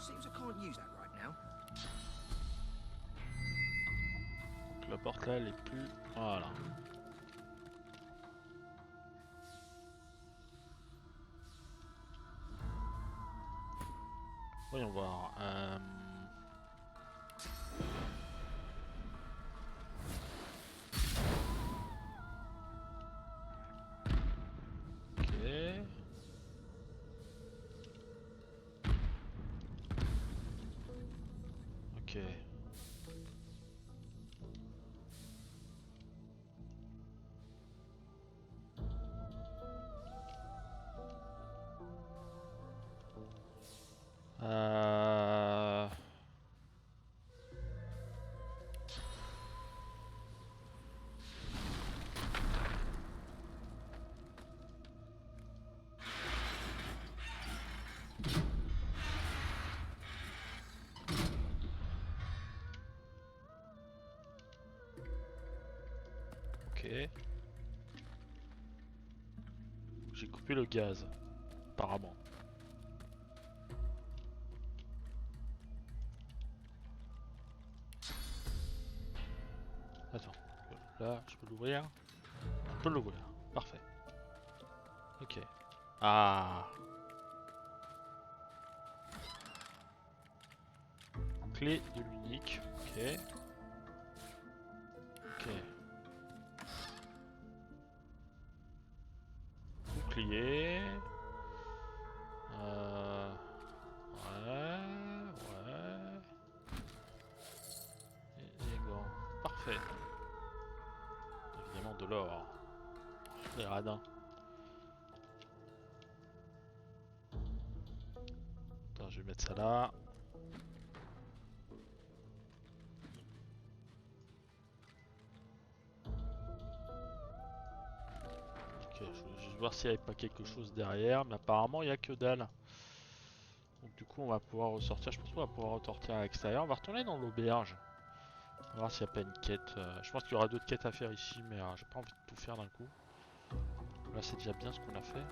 Seems I can't use that right now. Donc la porte là, elle est plus... Voilà. Voyons voir. Ok. Ok. Ok. J'ai coupé le gaz, apparemment. Attends, là je peux l'ouvrir. Je peux l'ouvrir, parfait. Ok. Ah. Clé de l'unique, ok. Ok. Bouclier. Ouais. Et les gants. Parfait. Évidemment de l'or. Des radins. Attends, je vais mettre ça là. Ok, je voulais juste voir s'il n'y avait pas quelque chose derrière, mais apparemment il n'y a que dalle. Donc du coup on va pouvoir ressortir, je pense qu'on va pouvoir ressortir à l'extérieur. On va retourner dans l'auberge. On va voir s'il n'y a pas une quête. Je pense qu'il y aura d'autres quêtes à faire ici, mais j'ai pas envie de tout faire d'un coup. Là c'est déjà bien ce qu'on a fait.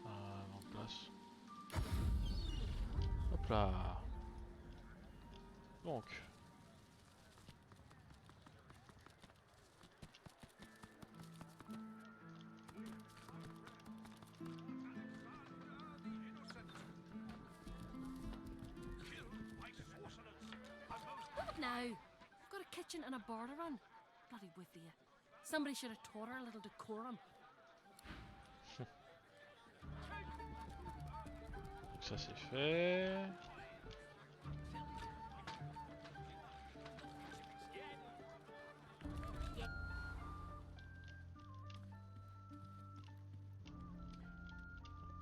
En place. Hop là. Donc. What now? I've got a kitchen and a bar to run. Bloody with you. Somebody should have taught her a little decorum. Donc ça c'est fait.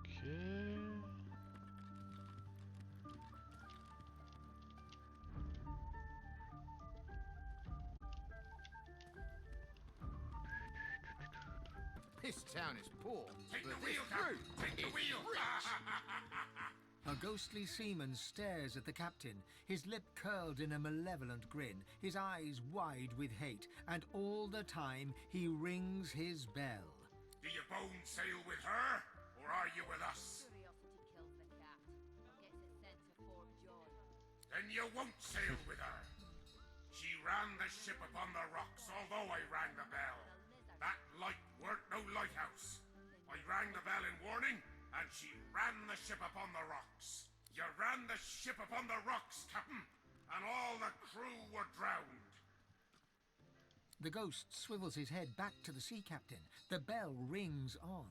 Ok. This town is poor. Take but the this wheel, Captain! fruit Take the is wheel! rich. A ghostly seaman stares at the captain, his lip curled in a malevolent grin, his eyes wide with hate, and all the time he rings his bell. Do you bone sail with her, or are you with us? Curiosity kills the cat, or gets a sense of form joy. Then you won't sail with her. She ran the ship upon the rocks, although I rang the bell. That light weren't no lighthouse. I rang the bell in warning, and she ran the ship upon the rocks. You ran the ship upon the rocks, Captain, and all the crew were drowned. The ghost swivels his head back to the sea captain. The bell rings on.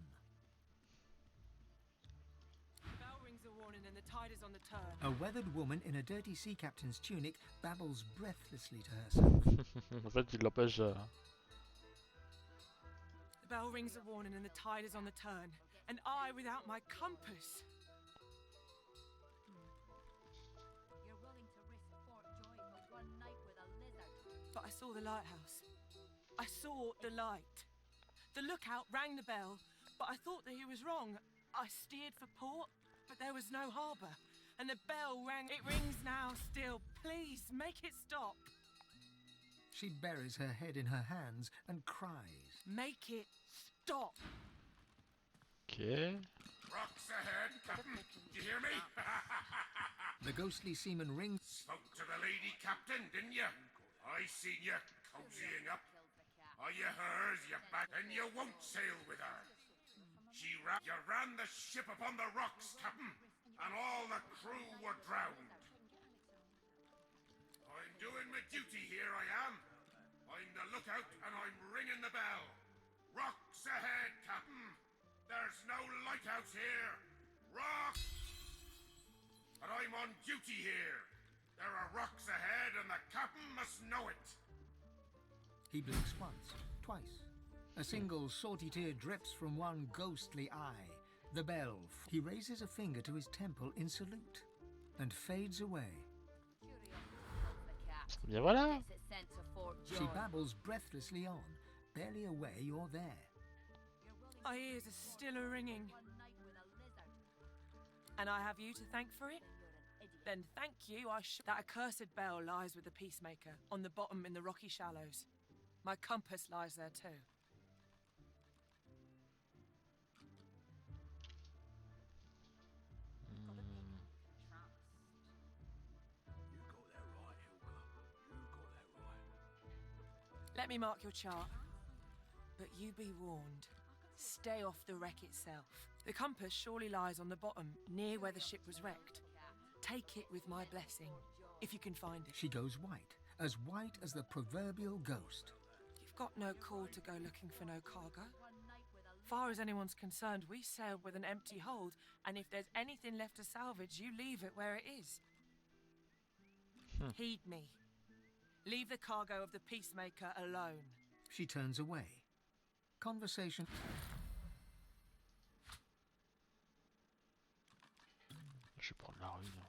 The bell rings a warning and the tide is on the turn. A weathered woman in a dirty sea captain's tunic babbles breathlessly to herself. En fait il l'empêche... The bell rings a warning and the tide is on the turn. And I without my compass. You're willing to risk Fort Joy for one night with a lizard. But I saw the lighthouse. I saw the light. The lookout rang the bell, but I thought that he was wrong. I steered for port, but there was no harbour. And the bell rang. It rings now still. Please, make it stop. She buries her head in her hands and cries. Make it stop. Ok. Rocks ahead, Captain. Do you hear me? The ghostly seaman rings. Spoke to the lady captain, didn't you? I seen you cozying up. Are you hers, you bat? Then you won't sail with her. You ran the ship upon the rocks, Captain, and all the crew were drowned. I'm doing my duty here, I am. I'm the lookout, and I'm ringing the bell. Rocks ahead, Captain. There's no lighthouse here. Rocks! And I'm on duty here. There are rocks ahead, and the captain must know it. He blinks once, twice. A single salty tear drips from one ghostly eye. The bell. He raises a finger to his temple in salute and fades away. Bien voilà. She babbles breathlessly on, barely aware you're there. My ears are still a-ringing. And I have you to thank for it? Then thank you, that accursed bell lies with the peacemaker, on the bottom in the rocky shallows. My compass lies there too. Let me mark your chart. But you be warned. Stay off the wreck itself. The compass surely lies on the bottom, near where the ship was wrecked. Take it with my blessing, if you can find it. She goes white as the proverbial ghost. You've got no call to go looking for no cargo. Far as anyone's concerned, we sailed with an empty hold, and if there's anything left to salvage, you leave it where it is. Heed me. Leave the cargo of the peacemaker alone. She turns away. Conversation. Je vais prendre la rue, non.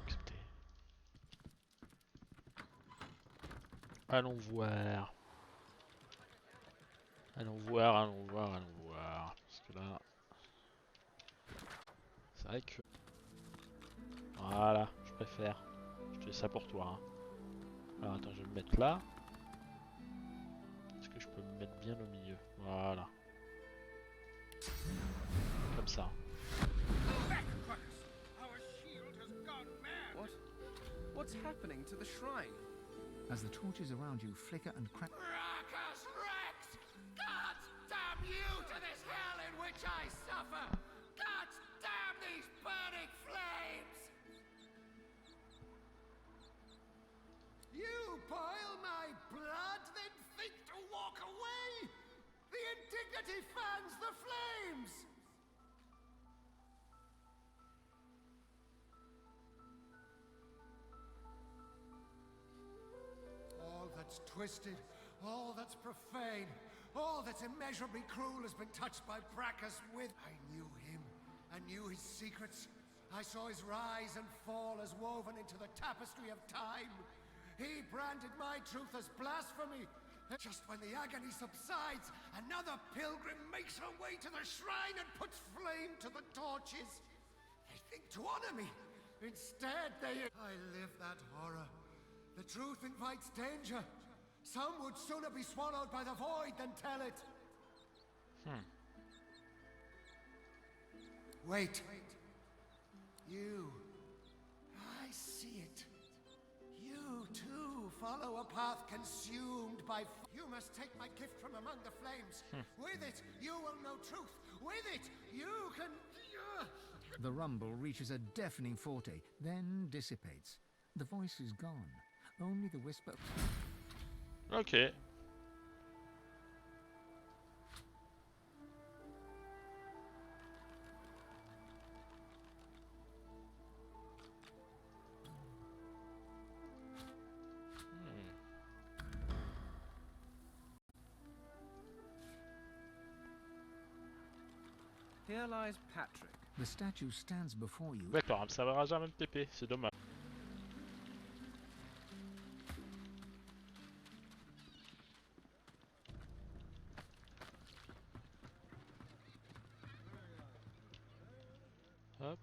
Accepter. Allons voir. Allons voir, allons voir, allons voir. Parce que là... C'est vrai que... Voilà, je préfère. Je fais ça pour toi. Hein. Alors attends, je vais me mettre là. Est-ce que je peux me mettre bien au milieu? Voilà. Comme ça. What? What's happening to the shrine? As the torches around you flicker and crack. Raucous Rex! God damn you to this hell in which I suffer! God damn these burning flames! You boil my blood, then think to walk away? The indignity fans the flames! All that's twisted, all that's profane, all that's immeasurably cruel has been touched by Bracchus with... I knew him, I knew his secrets. I saw his rise and fall as woven into the tapestry of time. He branded my truth as blasphemy. Just when the agony subsides, another pilgrim makes her way to the shrine and puts flame to the torches. They think to honor me. Instead, they... I live that horror. The truth invites danger. Some would sooner be swallowed by the void than tell it. Wait. You. I see it. You, too, follow a path consumed by... You must take my gift from among the flames. With it, you will know truth. With it, you can... The rumble reaches a deafening forte, then dissipates. The voice is gone. Only the whisper... Ok. Here lies Patrick. The statue stands before you. D'accord, elle me servira jamais de TP, c'est dommage. Hop.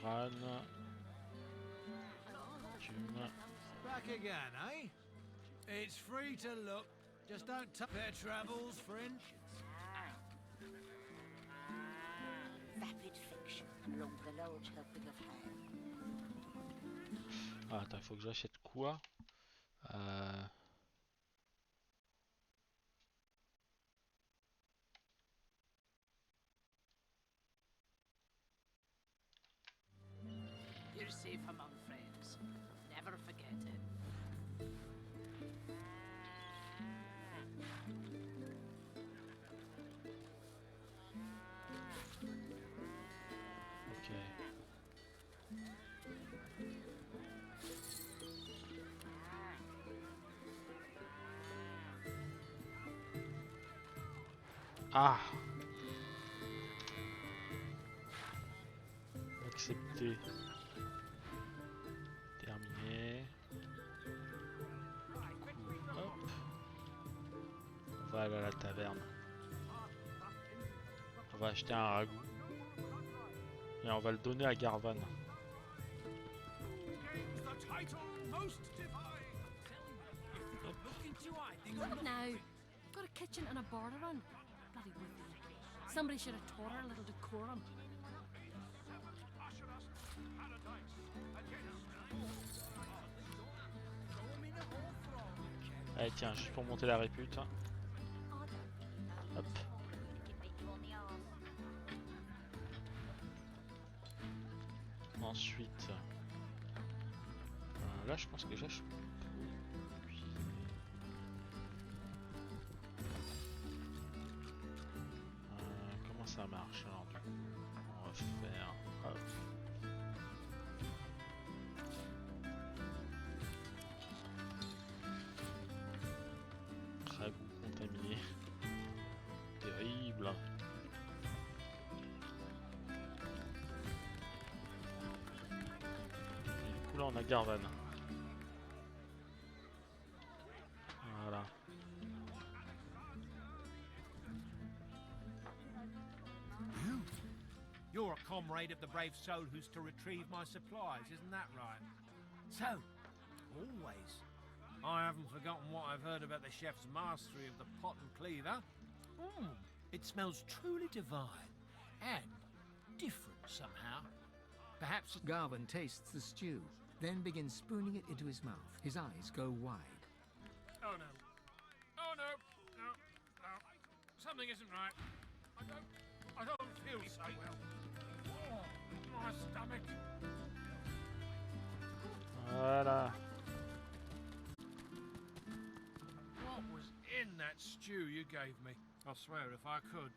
crâne. Cume. Back again, eh? It's free to look. Just don't touch their travels, friend. Vapid fiction along the large helping of ham. Ah, attends, il faut que j'achète quoi? You're safe among friends. Never forget it. Ok. Ah! Accepter. Terminé. Hop. On va aller à la taverne. On va acheter un ragoût. Et on va le donner à Garvan. Look now. Got a kitchen and a bar to run. Bloody with you. Somebody should have taught her a little decorum. Allez tiens, juste pour monter la répute. Hop. Ensuite, là je pense que j'achète. Comment ça marche alors? On va faire. Hop. Ragoût contaminé. Terrible. Là on a Garvan. Voilà. You're a comrade of the brave soul who's to retrieve my supplies, isn't that right? So, always. I haven't forgotten what I've heard about the chef's mastery of the pot and cleaver. It smells truly divine and different somehow. Perhaps Garvan tastes the stew, then begins spooning it into his mouth. His eyes go wide. Oh no. Oh no. No. No. Something isn't right. I don't feel so well. Oh, my stomach. Voilà. What was in that stew you gave me? I swear if I could.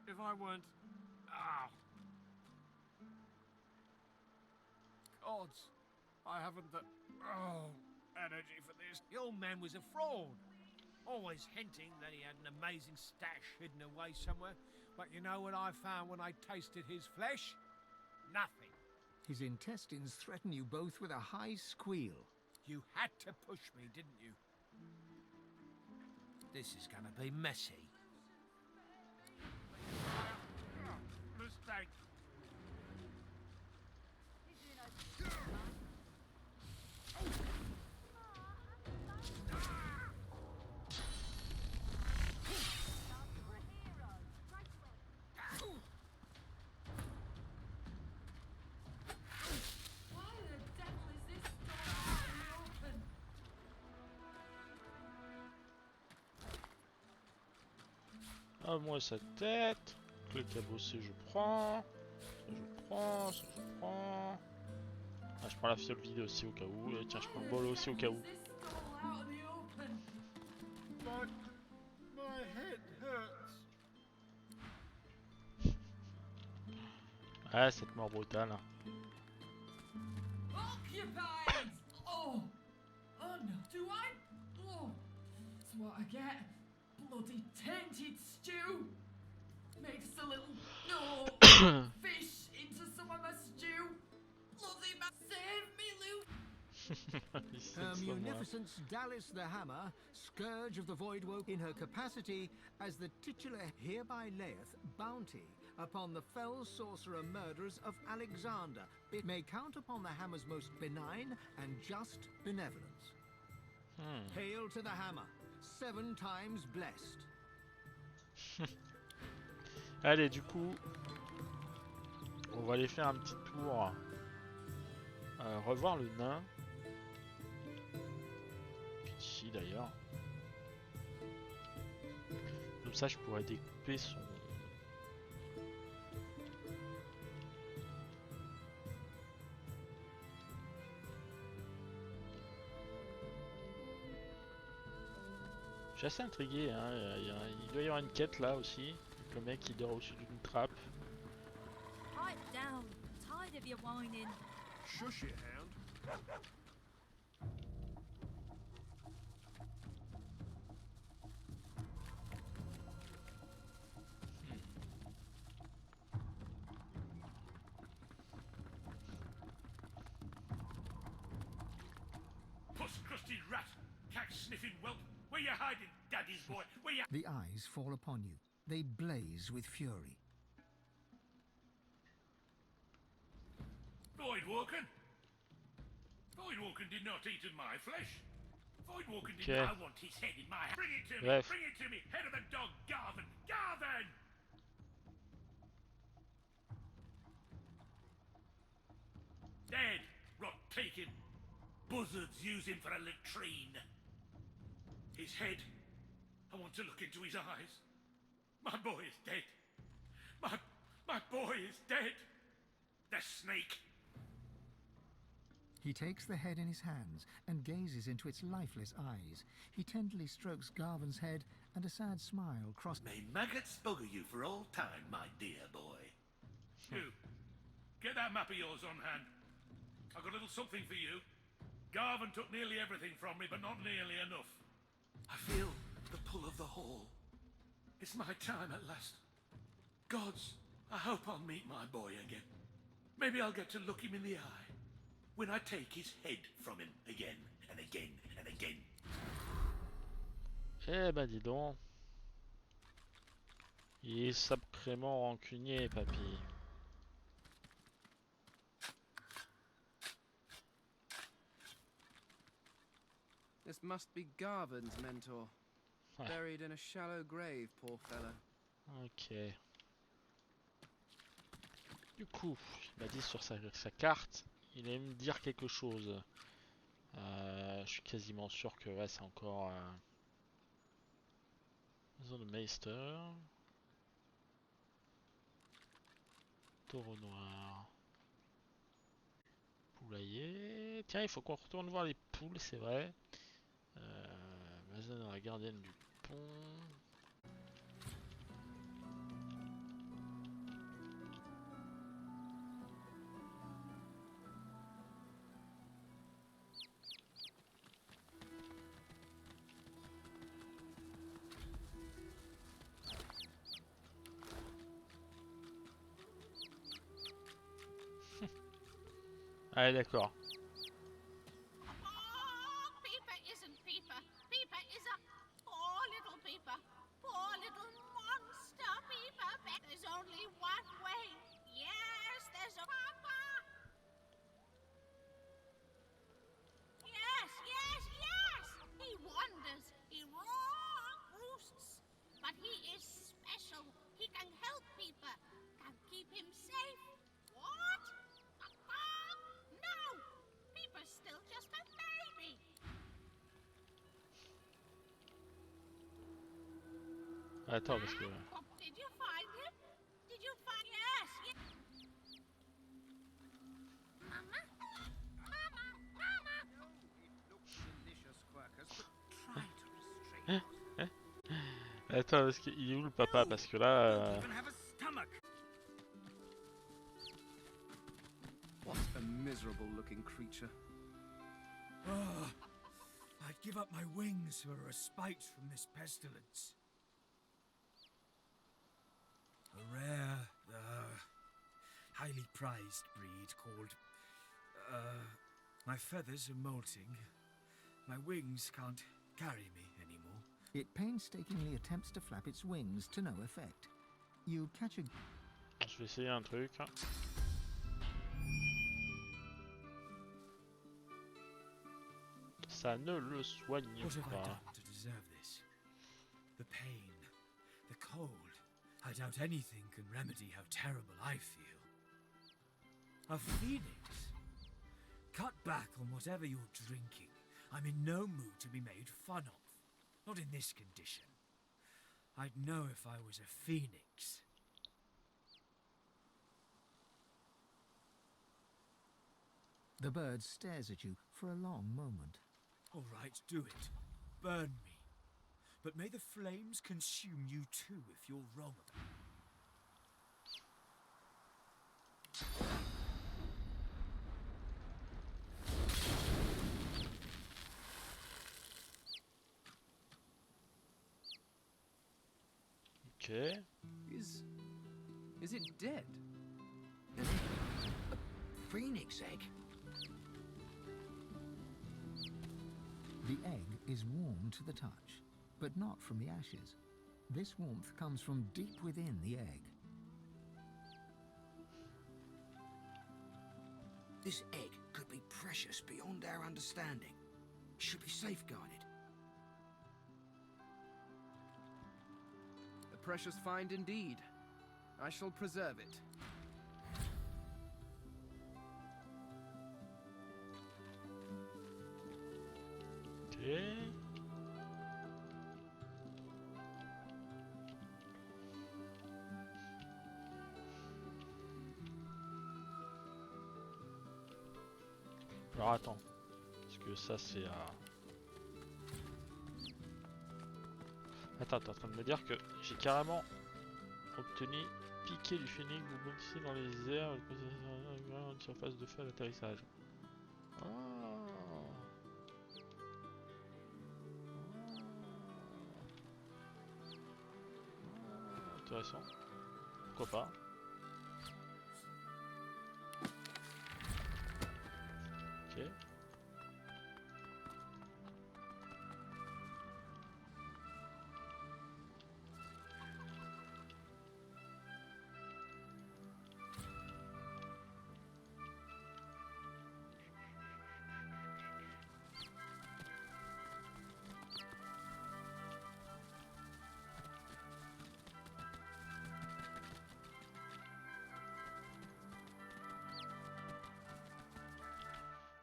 If I weren't. Gods. I haven't the energy for this. The old man was a fraud. Always hinting that he had an amazing stash hidden away somewhere. But you know what I found when I tasted his flesh? Nothing. His intestines threaten you both with a high squeal. You had to push me, didn't you? This is gonna be messy. Mistake. Ah moi sa tête. Le cabossé je prends. Ça je prends, ça je prends. Ah je prends la fiole vide aussi au cas où. Et tiens je prends le bol aussi au cas où. My head hurts. Ah cette mort brutale. Occupied! Oh! Oh no, do I? Oh! That's what I get. Bloody tainted stew! Mixed a little fish into some of my stew. Bloody man, save me, Loup! Her munificence Dallas the Hammer, scourge of the Voidwoke in her capacity as the titular hereby layeth bounty upon the fell sorcerer murderers of Alexander. It may count upon the hammer's most benign and just benevolence. Hail to the hammer, 7 times blessed. Allez, du coup, on va aller faire un petit tour. Revoir le nain. Ici d'ailleurs. Comme ça, je pourrais découper son... Je suis assez intrigué, hein. Il doit y avoir une quête là aussi. Le mec qui dort au-dessus d'une trappe. Pipe down. I'm tired of your whining. Shush it, hound. Puss crusty rat, cat sniffing whelp. Where you hiding, daddy's boy? Where you... The eyes fall upon you. They blaze with fury. Voidwalken? Voidwalken did not eat of my flesh. Voidwalken did Okay. not want his head in my hand. Bring it to me, Bref. bring it to me. Head of the dog, Garvin. Garvin! Dead. Rot taken. Buzzards use him for a latrine. His head. I want to look into his eyes. My boy is dead. My boy is dead. The snake. He takes the head in his hands and gazes into its lifeless eyes. He tenderly strokes Garvin's head, and a sad smile crosses. May maggots bugger you for all time, my dear boy. You, get that map of yours on hand. I've got a little something for you. Garvin took nearly everything from me, but not nearly enough. I feel the pull of the hall. It's my time at last. Gods, I hope I'll meet my boy again. Maybe I'll get to look him in the eye when I take his head from him again and again and again. Eh ben dis donc. Il est sacrément rancunier, papy. This must be Garvin's mentor. Ouais. Buried in a shallow grave, poor fellow. Ok. Du coup, il m'a dit sur sa carte, il allait me dire quelque chose. Je suis quasiment sûr que ouais, c'est encore Maison de Meister. Taureau noir. Poulailler. Tiens, il faut qu'on retourne voir les poules, c'est vrai. Maison de la gardienne du pont. Allez, d'accord. Oh, Peeper isn't Peeper. Peeper is a poor little Peeper. Poor little monster Peeper. There's only one way. Yes, there's a Papa. Yes, yes, yes. He wanders. He roosts. But he is special. He can help Peeper. Can keep him safe. What? No! Peeper's still just a baby. Attends, parce que... Did you find him? Did you find... Yes, yes. Mama? Mama? Mama? No, it looks delicious, Quackers, but try to restrain yourself. Attends, parce qu'il est où le papa? Parce que là... Even have a stomach. What a miserable-looking creature. Oh, I'd give up my wings for a respite from this pestilence. A rare, highly prized breed called... my feathers are molting. My wings can't carry me anymore. It painstakingly attempts to flap its wings to no effect. You catch a... je vais essayer un truc. Ça ne le soigne What have I pas. done to deserve this? The pain, the cold. I doubt anything can remedy how terrible I feel. A phoenix? Cut back on whatever you're drinking. I'm in no mood to be made fun of. Not in this condition. I'd know if I was a phoenix. The bird stares at you for a long moment. All right, do it. Burn me. But may the flames consume you too if you're wrong about it. Ok. Is it dead? A phoenix egg? The egg is warm to the touch, but not from the ashes. This warmth comes from deep within the egg. This egg could be precious beyond our understanding. It should be safeguarded. A precious find indeed. I shall preserve it. Ok. Alors attends, parce que ça c'est Attends, t'es en train de me dire que j'ai carrément obtenu piqué du phénix, vous bondissez dans les airs, une surface de feu à l'atterrissage. Ah. Intéressant. Pourquoi pas. Ok.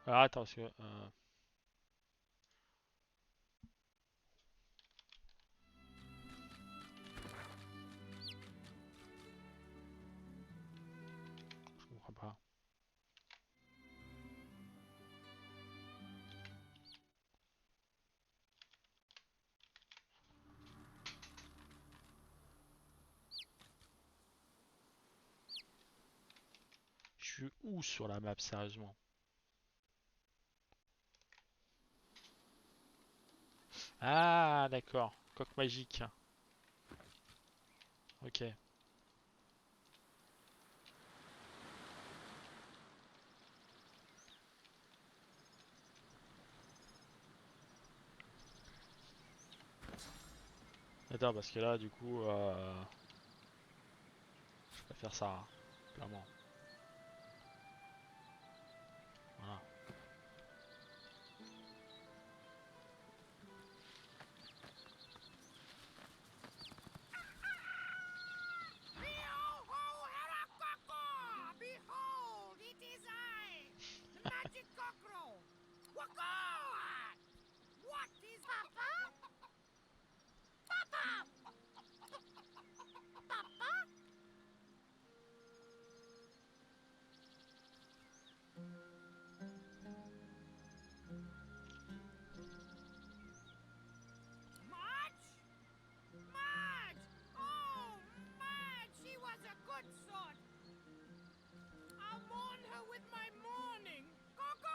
Alors attends, parce que... Je comprends pas. Je suis où sur la map, sérieusement? Ah, d'accord. Coque magique. Ok. Attends, parce que là, du coup, je peux faire ça, hein, clairement. Voilà. Behold, it is I, the magic cockerel. Waka! What is Papa? Papa! Papa? Marge? Marge! Oh, Marge, she was a good sort. I'll mourn her with my mourning. Coco!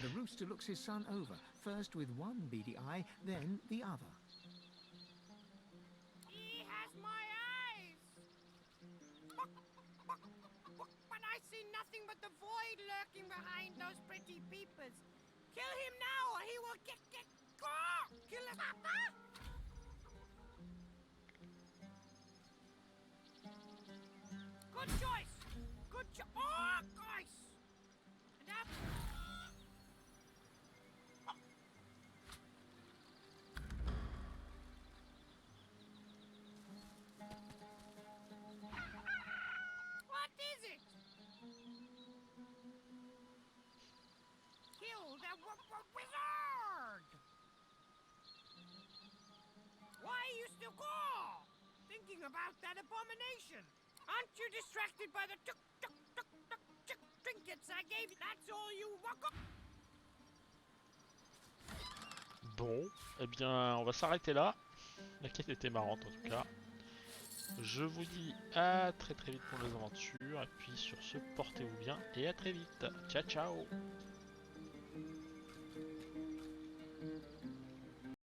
The rooster looks his son over, first with one beady eye, then the other. He has my eyes. But I see nothing but the void lurking behind those pretty peepers. Kill him now or he will get go! Kill him, Papa! Good choice. Oh, guys. What is it? Kill the wizard! Why are you still call? Thinking about that abomination? Aren't you distracted by the trinkets I gave you? That's all you walk up. Bon, eh bien, on va s'arrêter là. La quête était marrante en tout cas. Je vous dis à très vite pour les aventures. Et puis sur ce, portez-vous bien et à très vite. Ciao ciao.